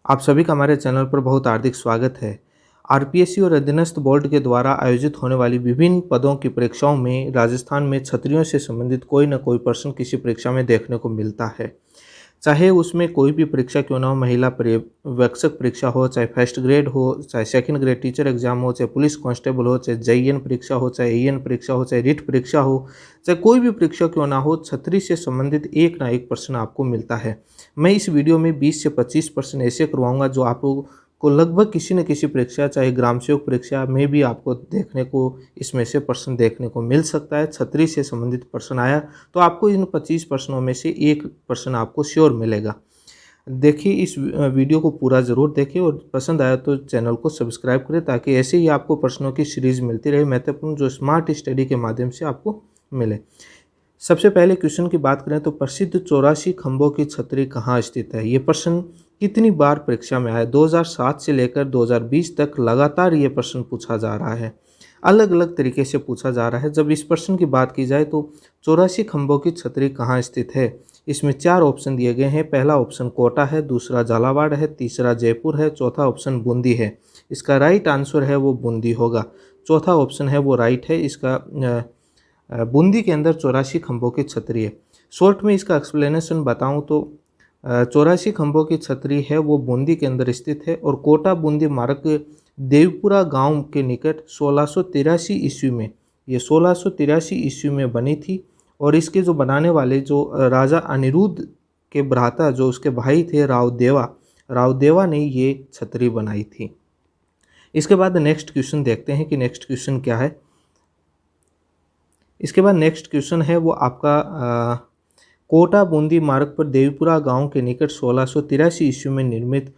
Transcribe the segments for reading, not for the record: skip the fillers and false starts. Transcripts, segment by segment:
आप सभी का हमारे चैनल पर बहुत हार्दिक स्वागत है। आरपीएससी और अधीनस्थ बोर्ड के द्वारा आयोजित होने वाली विभिन्न पदों की परीक्षाओं में राजस्थान में छतरियों से संबंधित कोई न कोई प्रश्न किसी परीक्षा में देखने को मिलता है। चाहे उसमें कोई भी परीक्षा क्यों ना हो, महिला पर्यवेक्षक परीक्षा हो, चाहे फर्स्ट ग्रेड हो, चाहे सेकंड ग्रेड टीचर एग्जाम हो, चाहे पुलिस कांस्टेबल हो, चाहे जेईएन परीक्षा हो, चाहे एईएन परीक्षा हो, चाहे रीट परीक्षा हो, चाहे कोई भी परीक्षा क्यों ना हो, छतरी से संबंधित एक ना एक प्रश्न आपको मिलता है। मैं इस वीडियो में 20 से 25 प्रश्न ऐसे करवाऊंगा जो आपको लगभग किसी न किसी परीक्षा, चाहे ग्राम सेवक परीक्षा में भी आपको देखने को इसमें से प्रश्न देखने को मिल सकता है। छतरी से संबंधित प्रश्न आया तो आपको इन 25 प्रश्नों में से एक प्रश्न आपको श्योर मिलेगा। देखिए, इस वीडियो को पूरा ज़रूर देखें और पसंद आया तो चैनल को सब्सक्राइब करें ताकि ऐसे ही आपको प्रश्नों की सीरीज मिलती रहे, महत्वपूर्ण जो स्मार्ट स्टडी के माध्यम से आपको मिले। सबसे पहले क्वेश्चन की बात करें तो प्रसिद्ध 84 खंभों की छतरी कहाँ स्थित है। ये प्रश्न कितनी बार परीक्षा में आया? 2007 से लेकर 2020 तक लगातार ये प्रश्न पूछा जा रहा है, अलग अलग तरीके से पूछा जा रहा है। जब इस प्रश्न की बात की जाए तो 84 खंभों की छतरी कहाँ स्थित है, इसमें 4 ऑप्शन दिए गए हैं। पहला ऑप्शन कोटा है, दूसरा झालावाड़ है, तीसरा जयपुर है, चौथा ऑप्शन बूंदी है। इसका राइट आंसर है वो बूंदी होगा। चौथा ऑप्शन है वो राइट है। इसका बूंदी के अंदर 84 खंभों की छतरी है। शॉर्ट में इसका एक्सप्लेनेशन बताऊं तो 84 खंभों की छतरी है वो बूंदी के अंदर स्थित है और कोटा बूंदी मार्ग देवपुरा गांव के निकट 1683 ईस्वी में, ये 1683 ईस्वी में बनी थी। और इसके जो बनाने वाले जो राजा अनिरुद्ध के भ्राता, जो उसके भाई थे रावदेवा ने ये छतरी बनाई थी। इसके बाद नेक्स्ट क्वेश्चन देखते हैं कि नेक्स्ट क्वेश्चन क्या है। इसके बाद नेक्स्ट क्वेश्चन है वो आपका कोटा बूंदी मार्ग पर देवीपुरा गांव के निकट 1683 ईस्वी में निर्मित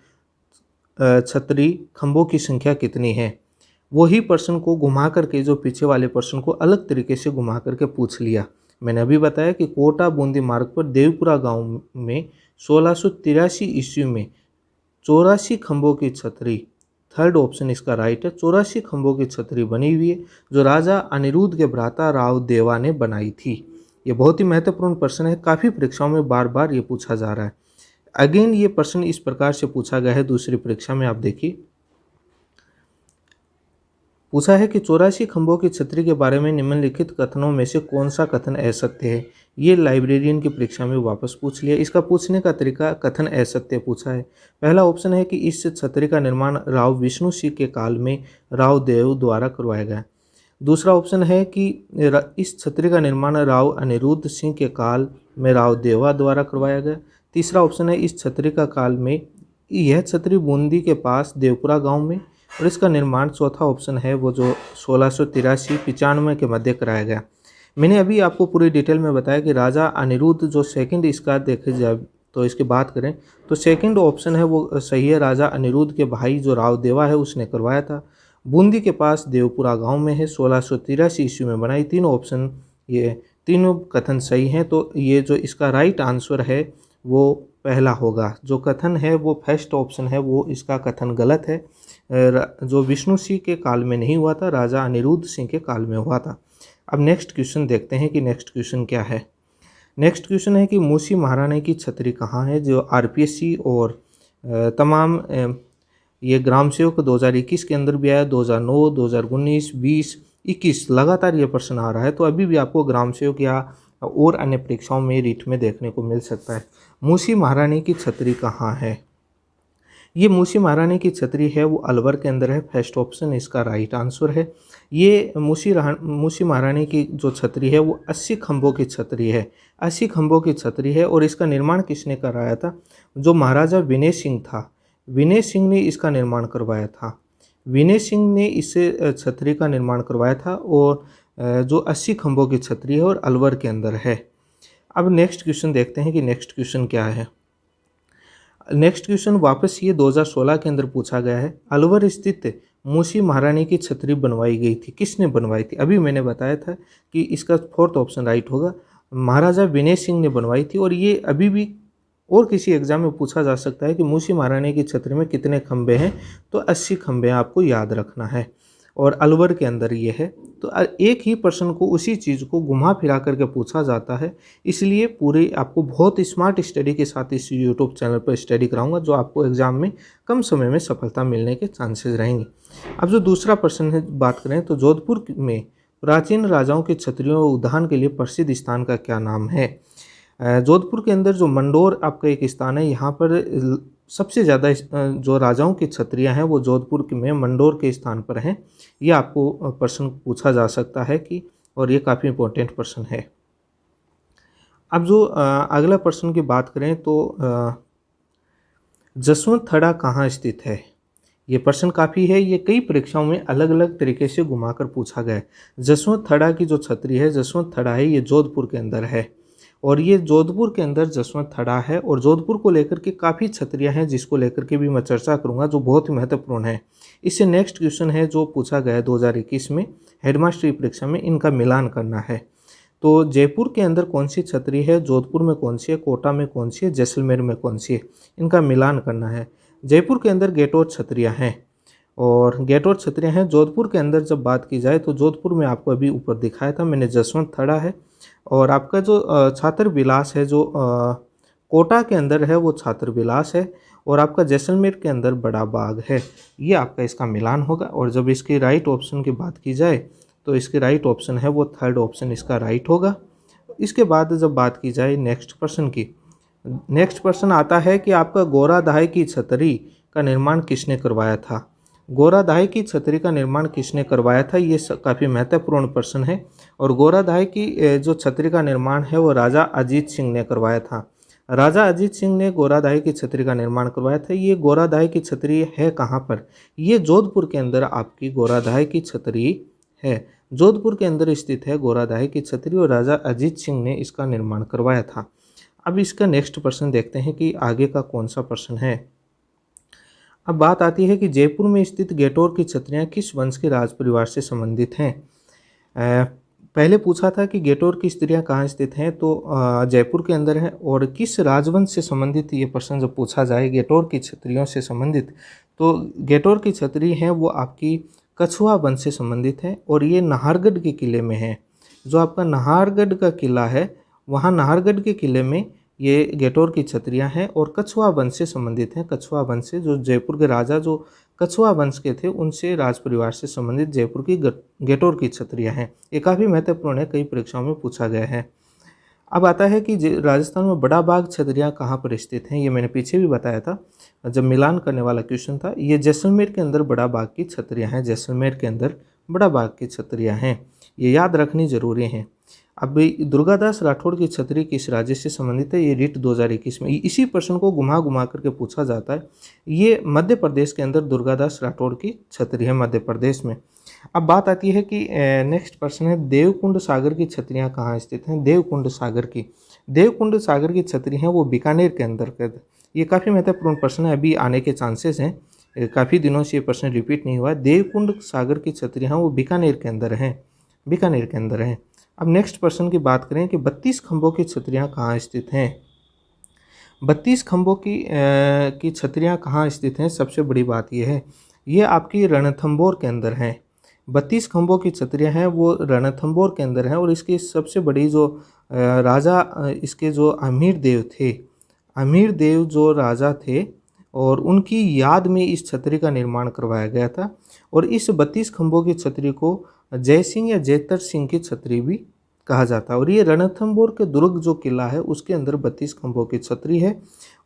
छतरी खंभों की संख्या कितनी है। वही प्रश्न को घुमा करके, जो पीछे वाले प्रश्न को अलग तरीके से घुमा करके पूछ लिया। मैंने अभी बताया कि कोटा बूंदी मार्ग पर देवीपुरा गांव में 1683 ईस्वी में 84 खंभों की छतरी, थर्ड ऑप्शन इसका राइट है, 84 खंभों की छतरी बनी हुई है जो राजा अनिरुद्ध के भ्राता रावदेवा ने बनाई थी। ये बहुत ही महत्वपूर्ण प्रश्न है, काफ़ी परीक्षाओं में बार बार ये पूछा जा रहा है। अगेन ये प्रश्न इस प्रकार से पूछा गया है दूसरी परीक्षा में। आप देखिए, पूछा है कि 84 खंभों की छतरी के बारे में निम्नलिखित कथनों में से कौन सा कथन असत्य है। ये लाइब्रेरियन की परीक्षा में वापस पूछ लिया। इसका पूछने का तरीका कथन असत्य पूछा है। पहला ऑप्शन है कि इस छतरी का निर्माण राव विष्णु सिंह के काल में रावदेव द्वारा करवाया गया। दूसरा ऑप्शन है कि इस छतरी का निर्माण राव अनिरुद्ध सिंह के काल में रावदेवा द्वारा करवाया गया। तीसरा ऑप्शन है इस छतरी का काल में, यह छतरी बूंदी के पास देवपुरा गांव में, और इसका निर्माण, चौथा ऑप्शन है वो जो 1683-95 के मध्य कराया गया। मैंने अभी आपको पूरी डिटेल में बताया कि राजा अनिरुद्ध जो सेकंड, इसका देखे जाए तो इसकी बात करें तो सेकंड ऑप्शन है वो सही है। राजा अनिरुद्ध के भाई जो रावदेवा है उसने करवाया था। बूंदी के पास देवपुरा गांव में है, 1683 ईस्वी में बनाई। तीनों ऑप्शन, ये तीनों कथन सही हैं। तो ये जो इसका राइट आंसर है वो पहला होगा। जो कथन है वो फर्स्ट ऑप्शन है वो इसका कथन गलत है। जो विष्णु सिंह के काल में नहीं हुआ था, राजा अनिरुद्ध सिंह के काल में हुआ था। अब नेक्स्ट क्वेश्चन देखते हैं कि नेक्स्ट क्वेश्चन क्या है। नेक्स्ट क्वेश्चन है कि मूसी महारानी की छतरी कहाँ है, जो आरपीएससी और तमाम ये ग्राम सेवक 2021 के अंदर भी आया, 2009, 2019, 20, 21 लगातार ये प्रश्न आ रहा है। तो अभी भी आपको ग्राम सेवक या और अन्य परीक्षाओं में रीट में देखने को मिल सकता है। मूसी महारानी की छतरी कहाँ है। ये मूसी महारानी की छतरी है वो अलवर के अंदर है। फर्स्ट ऑप्शन इसका राइट आंसर है। ये मूसी महारानी की जो छतरी है वो 80 खंभों की छतरी है। 80 खंभों की छतरी है और इसका निर्माण किसने कराया था? जो महाराजा विनय सिंह था, विनय सिंह ने इसका निर्माण करवाया था। विनय सिंह ने इसे छतरी का निर्माण करवाया था और जो 80 खंभों की छतरी है और अलवर के अंदर है। अब नेक्स्ट क्वेश्चन देखते हैं कि नेक्स्ट क्वेश्चन क्या है। नेक्स्ट क्वेश्चन वापस ये 2016 के अंदर पूछा गया है। अलवर स्थित मूसी महारानी की छतरी बनवाई गई थी, किसने बनवाई थी? अभी मैंने बताया था कि इसका फोर्थ ऑप्शन राइट होगा, महाराजा विनय सिंह ने बनवाई थी। और ये अभी भी और किसी एग्जाम में पूछा जा सकता है कि मूसी महारानी की छतरी में कितने खंभे हैं, तो 80 खंभे आपको याद रखना है। और अलवर के अंदर ये है। तो एक ही प्रश्न को उसी चीज़ को घुमा फिरा करके पूछा जाता है, इसलिए पूरे आपको बहुत स्मार्ट स्टडी के साथ इस यूट्यूब चैनल पर स्टडी कराऊंगा, जो आपको एग्जाम में कम समय में सफलता मिलने के चांसेस रहेंगे। अब जो दूसरा प्रश्न है बात करें तो जोधपुर में प्राचीन राजाओं के क्षत्रियों व उद्यान के लिए प्रसिद्ध स्थान का क्या नाम है। जोधपुर के अंदर जो मंडोर आपका एक स्थान है, यहाँ पर सबसे ज़्यादा जो राजाओं की छत्रियाँ हैं वो जोधपुर में मंडोर के स्थान पर हैं। ये आपको प्रश्न पूछा जा सकता है कि, और ये काफ़ी इम्पोर्टेंट प्रश्न है। अब जो अगला प्रश्न की बात करें तो जसवंत थड़ा कहाँ स्थित है। ये प्रश्न काफ़ी है, ये कई परीक्षाओं में अलग अलग तरीके से घुमाकर पूछा गया है। जसवंत थड़ा की जो छतरी है, जसवंत थड़ा है, ये जोधपुर के अंदर है, और ये जोधपुर के अंदर जसवंत थड़ा है। और जोधपुर को लेकर के काफ़ी छतरियाँ हैं जिसको लेकर के भी मैं चर्चा करूँगा, जो बहुत ही महत्वपूर्ण है। इससे नेक्स्ट क्वेश्चन है जो पूछा गया है 2021 में हेडमास्टरी परीक्षा में, इनका मिलान करना है। तो जयपुर के अंदर कौन सी छतरी है, जोधपुर में कौन सी है, कोटा में कौन सी है, जैसलमेर में कौन सी है, इनका मिलान करना है। जयपुर के अंदर गेटोर छतरियाँ हैं, और गेटोर छतरियाँ हैं। जोधपुर के अंदर जब बात की जाए तो जोधपुर में आपको अभी ऊपर दिखाया था मैंने, जसवंत थड़ा है। और आपका जो छात्र विलास है, जो कोटा के अंदर है, वो छात्र विलास है। और आपका जैसलमेर के अंदर बड़ा बाग है। ये आपका इसका मिलान होगा। और जब इसकी राइट ऑप्शन की बात की जाए तो इसके राइट ऑप्शन है वो थर्ड ऑप्शन इसका राइट होगा। इसके बाद जब बात की जाए नेक्स्ट प्रश्न की, नेक्स्ट प्रश्न आता है कि आपका गोराधाय की छतरी का निर्माण किसने करवाया था। गोराधाय की छतरी का निर्माण किसने करवाया था, ये काफ़ी महत्वपूर्ण प्रश्न है। और गोराधाय की जो छतरी का निर्माण है वो राजा अजीत सिंह ने करवाया था। राजा अजीत सिंह ने गोराधाय की छतरी का निर्माण करवाया था। ये गोराधाय की छतरी है कहाँ पर, ये जोधपुर के अंदर आपकी गोराधाय की छतरी है। जोधपुर के अंदर स्थित है गोराधाय की छतरी, और राजा अजीत सिंह ने इसका निर्माण करवाया था। अब इसका नेक्स्ट प्रश्न देखते हैं कि आगे का कौन सा प्रश्न है। अब बात आती है कि जयपुर में स्थित गेटोर की छतरियाँ किस वंश के राज परिवार से संबंधित हैं। पहले पूछा था कि गेटोर की स्त्रियाँ कहाँ स्थित हैं, तो जयपुर के अंदर है। और किस राजवंश से संबंधित, ये प्रश्न जब पूछा जाए गेटोर की छतरियों से संबंधित, तो गेटोर की छतरी हैं वो आपकी कछुआ वंश से संबंधित है। और ये नाहरगढ़ के किले में है। जो आपका नाहरगढ़ का किला है, वहाँ नाहरगढ़ के किले में ये गेटोर की छतरियाँ हैं, और कछुआ वंश से संबंधित हैं। कछुआ वंश से, जो जयपुर के राजा जो कछुआ वंश के थे, उनसे राज परिवार से संबंधित जयपुर की गेटोर की छतरियाँ हैं। ये काफ़ी महत्वपूर्ण है, कई परीक्षाओं में पूछा गया है। अब आता है कि राजस्थान में बड़ा बाग छतरियाँ कहाँ पर स्थित हैं। ये मैंने पीछे भी बताया था जब मिलान करने वाला क्वेश्चन था। ये जैसलमेर के अंदर बड़ा बाग की छतरियाँ हैं। जैसलमेर के अंदर बड़ा बाग की छतरियाँ हैं, ये याद रखनी जरूरी है। अब दुर्गादास राठौड़ की छतरी किस राज्य से संबंधित है, ये रिट 2021 में इसी प्रश्न को घुमा घुमा करके पूछा जाता है। ये मध्य प्रदेश के अंदर दुर्गादास राठौड़ की छतरी है, मध्य प्रदेश में। अब बात आती है कि नेक्स्ट प्रश्न है देवकुंड सागर की छतरियाँ कहाँ स्थित हैं। देवकुंड सागर की छतरी हैं वो बीकानेर के अंदर। ये काफ़ी महत्वपूर्ण प्रश्न है, अभी आने के चांसेस हैं, काफ़ी दिनों से ये प्रश्न रिपीट नहीं हुआ है। देवकुंड सागर की छतरियाँ वो बीकानेर के अंदर हैं। अब नेक्स्ट प्रश्न की बात करें कि 32 खंभों की छतरियाँ कहाँ स्थित हैं। 32 खंभों की छतरियाँ कहाँ स्थित हैं, सबसे बड़ी बात यह है, ये आपकी रणथंभौर के अंदर हैं। 32 खंभों की छतरियाँ हैं वो रणथंभौर के अंदर हैं। और इसकी सबसे बड़ी जो राजा, इसके जो अमीर देव जो राजा थे, और उनकी याद में इस छतरी का निर्माण करवाया गया था। और इस 32 खंभों की छतरी को जय सिंह या जयतर सिंह की छतरी भी कहा जाता है। और ये रणथंभौर के दुर्ग जो किला है उसके अंदर 32 खंभों की छतरी है,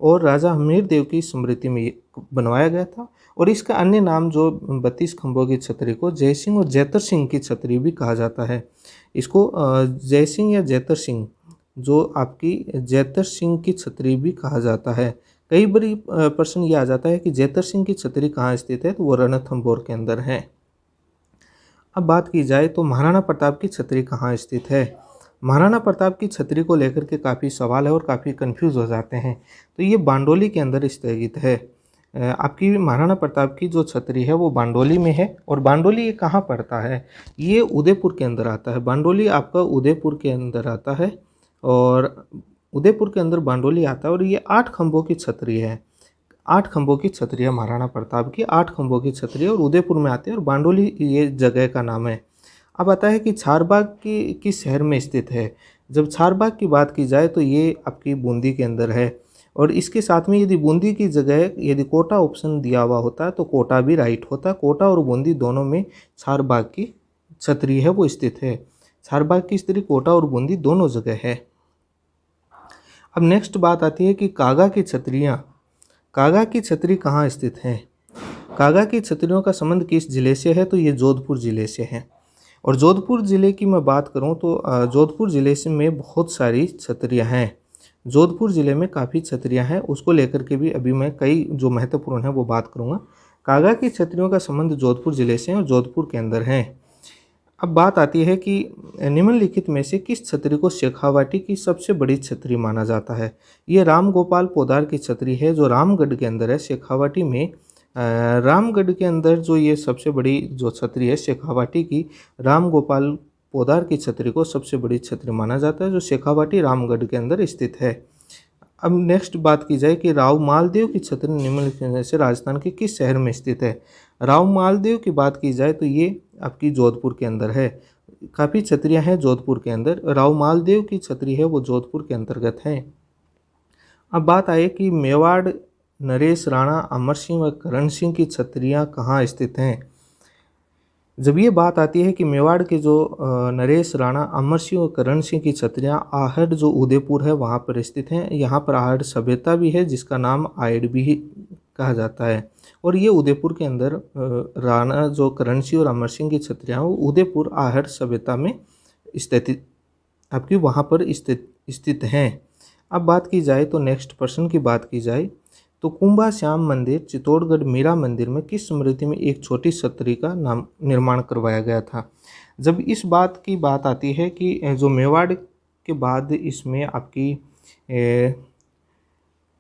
और राजा हमीर देव की स्मृति में ये बनवाया गया था। और इसका अन्य नाम जो 32 खंभों की छतरी को जय सिंह और जयतर सिंह की छतरी भी कहा जाता है। इसको जय सिंह या जयतर सिंह, जो आपकी जयतर सिंह की छतरी भी कहा जाता है। कई बारी प्रश्न ये आ जाता है कि जयतर सिंह की छतरी कहाँ स्थित है, तो वो रणथंभौर के अंदर है। अब बात की जाए तो महाराणा प्रताप की छतरी कहाँ स्थित है। महाराणा प्रताप की छतरी को लेकर के काफ़ी सवाल है और काफ़ी कंफ्यूज हो जाते हैं। तो ये बांडोली के अंदर स्थित है। आपकी महाराणा प्रताप की जो छतरी है वो बांडोली में है। और बांडोली ये कहाँ पड़ता है, ये उदयपुर के अंदर आता है। बांडोली आपका उदयपुर के अंदर आता है, और उदयपुर के अंदर बांडोली आता है। और ये 8 खंभों की छतरी है। 8 खंभों की छतरियाँ महाराणा प्रताप की 8 खंभों की छतरी और उदयपुर में आते हैं और बांडोली ये जगह का नाम है। अब आता है कि चारबाग की किस शहर में स्थित है। जब चारबाग की बात की जाए तो ये आपकी बूंदी के अंदर है और इसके साथ में यदि बूंदी की जगह यदि कोटा ऑप्शन दिया हुआ होता तो कोटा भी राइट होता। कोटा और बूंदी दोनों में चारबाग की छतरी है वो स्थित है। चारबाग की छतरी कोटा और बूंदी दोनों जगह है। अब नेक्स्ट बात आती है कि कागा की छतरियाँ, कागा की छतरी कहाँ स्थित है। कागा की छतरियों का संबंध किस जिले से है तो ये जोधपुर जिले से है। और जोधपुर ज़िले की मैं बात करूं तो जोधपुर ज़िले से में बहुत सारी छतरियां हैं। जोधपुर ज़िले में काफ़ी छतरियां हैं, उसको लेकर के भी अभी मैं कई जो महत्वपूर्ण है वो बात करूंगा। कागा की छतरियों का संबंध जोधपुर ज़िले से है और जोधपुर के अंदर है। अब बात आती है कि निम्नलिखित में से किस छतरी को शेखावाटी की सबसे बड़ी छतरी माना जाता है। ये राम गोपाल पोदार की छतरी है जो रामगढ़ के अंदर है। शेखावाटी में रामगढ़ के अंदर जो ये सबसे बड़ी जो छतरी है शेखावाटी की, राम गोपाल पोदार की छतरी को सबसे बड़ी छतरी माना जाता है जो शेखावाटी रामगढ़ के अंदर स्थित है। अब नेक्स्ट बात की जाए कि राव मालदेव की छतरी निम्नलिखित में से राजस्थान के किस शहर में स्थित है। राव मालदेव की बात की जाए तो ये आपकी जोधपुर के अंदर है। काफ़ी छतरियां हैं जोधपुर के अंदर। राव मालदेव की छतरी है वो जोधपुर के अंतर्गत है। अब बात आए कि मेवाड़ नरेश राणा अमर सिंह व करण सिंह की छतरियाँ कहाँ स्थित हैं। जब ये बात आती है कि मेवाड़ के जो नरेश राणा अमर सिंह और करण सिंह की छतरियाँ आहट जो उदयपुर है वहाँ पर स्थित हैं। यहाँ पर आहट सभ्यता भी है जिसका नाम आयड भी कहा जाता है और ये उदयपुर के अंदर राणा जो करण सिंह और अमर सिंह की छतरियाँ वो उदयपुर आहट सभ्यता में स्थित आपकी वहाँ पर स्थित हैं। अब बात की जाए तो नेक्स्ट प्रश्न की बात की जाए तो कुंभा श्याम मंदिर चित्तौड़गढ़ मीरा मंदिर में किस स्मृति में एक छोटी छतरी का नाम निर्माण करवाया गया था। जब इस बात की बात आती है कि जो मेवाड़ के बाद इसमें आपकी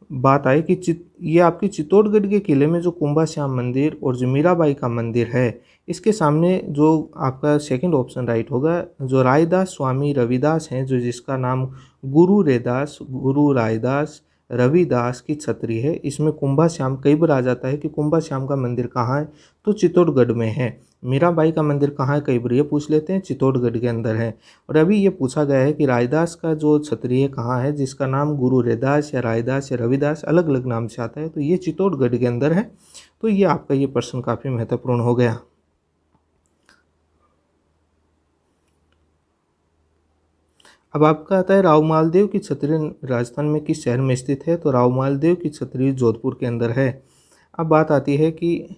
बात आई कि ये आपकी चित्तौड़गढ़ के किले में जो कुंभा श्याम मंदिर और जो मीराबाई का मंदिर है इसके सामने जो आपका सेकंड ऑप्शन राइट होगा। जो रायदास स्वामी रविदास हैं जो जिसका नाम गुरु रैदास गुरु रायदास रविदास की छतरी है। इसमें कुंभा श्याम कई बार आ जाता है कि कुंभा श्याम का मंदिर कहाँ है तो चित्तौड़गढ़ में है। मीराबाई का मंदिर कहाँ है कई बार ये पूछ लेते हैं, चित्तौड़गढ़ के अंदर है। और अभी ये पूछा गया है कि रायदास का जो छतरी है कहाँ है जिसका नाम गुरु रैदास या रायदास या रविदास अलग अलग नाम से आता है तो ये चित्तौड़गढ़ के अंदर है। तो ये आपका ये प्रश्न काफ़ी महत्वपूर्ण हो गया। अब आपका आता है राव मालदेव की छतरी राजस्थान में किस शहर में स्थित है तो राव मालदेव की छतरी जोधपुर के अंदर है। अब बात आती है कि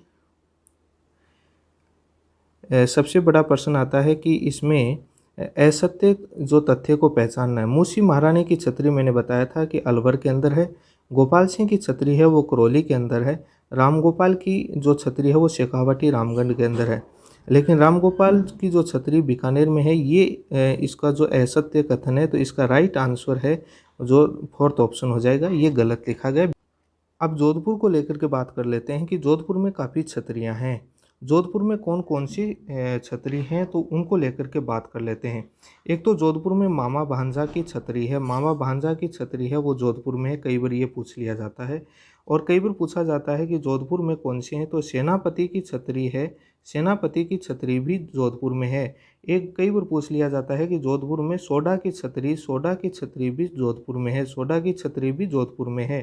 सबसे बड़ा प्रश्न आता है कि इसमें असत्य जो तथ्य को पहचानना है। मूसी महारानी की छतरी मैंने बताया था कि अलवर के अंदर है। गोपाल सिंह की छतरी है वो करौली के अंदर है। राम गोपाल की जो छतरी है वो शेखावाटी रामगढ़ के अंदर है। लेकिन राम गोपाल की जो छतरी बीकानेर में है ये इसका जो असत्य कथन है तो इसका राइट आंसर है जो फोर्थ ऑप्शन हो जाएगा, ये गलत लिखा गया। अब जोधपुर को लेकर के बात कर लेते हैं कि जोधपुर में काफ़ी छतरियाँ हैं। जोधपुर में कौन कौन सी छतरी हैं तो उनको लेकर के बात कर लेते हैं। एक तो जोधपुर में मामा भांजा की छतरी है। मामा भांजा की छतरी है वो जोधपुर में है, कई बार ये पूछ लिया जाता है। और कई बार पूछा जाता है कि जोधपुर में कौन सी है तो सेनापति की छतरी है। सेनापति की छतरी भी जोधपुर में है। एक कई बार पूछ लिया जाता है कि जोधपुर में सोडा की छतरी, सोडा की छतरी भी जोधपुर में है। सोडा की छतरी भी जोधपुर में है।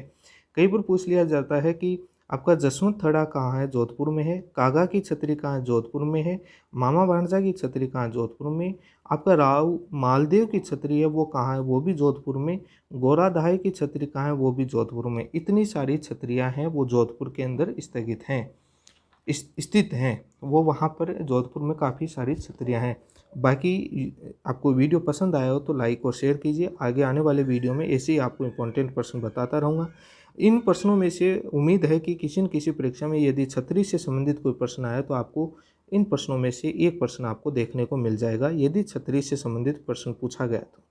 कई बार पूछ लिया जाता है कि आपका जसवंत थड़ा कहाँ है जोधपुर में है। कागा की छतरी कहाँ है जोधपुर में है। मामा भांजा की छतरी कहाँ है जोधपुर में। आपका राव मालदेव की छतरी है वो कहाँ है वो भी जोधपुर में। गोराधाई की छतरी कहाँ है वो भी जोधपुर में। इतनी सारी छतरियाँ हैं वो जोधपुर के अंदर स्थगित हैं स्थित हैं। वो वहाँ पर जोधपुर में काफ़ी सारी छतरियाँ हैं। बाकी आपको वीडियो पसंद आया हो तो लाइक और शेयर कीजिए। आगे आने वाले वीडियो में ऐसे ही आपको इम्पोर्टेंट प्रश्न बताता रहूँगा। इन प्रश्नों में से उम्मीद है कि किसी न किसी परीक्षा में यदि छतरी से संबंधित कोई प्रश्न आया तो आपको इन प्रश्नों में से एक प्रश्न आपको देखने को मिल जाएगा यदि छतरी से संबंधित प्रश्न पूछा गया तो।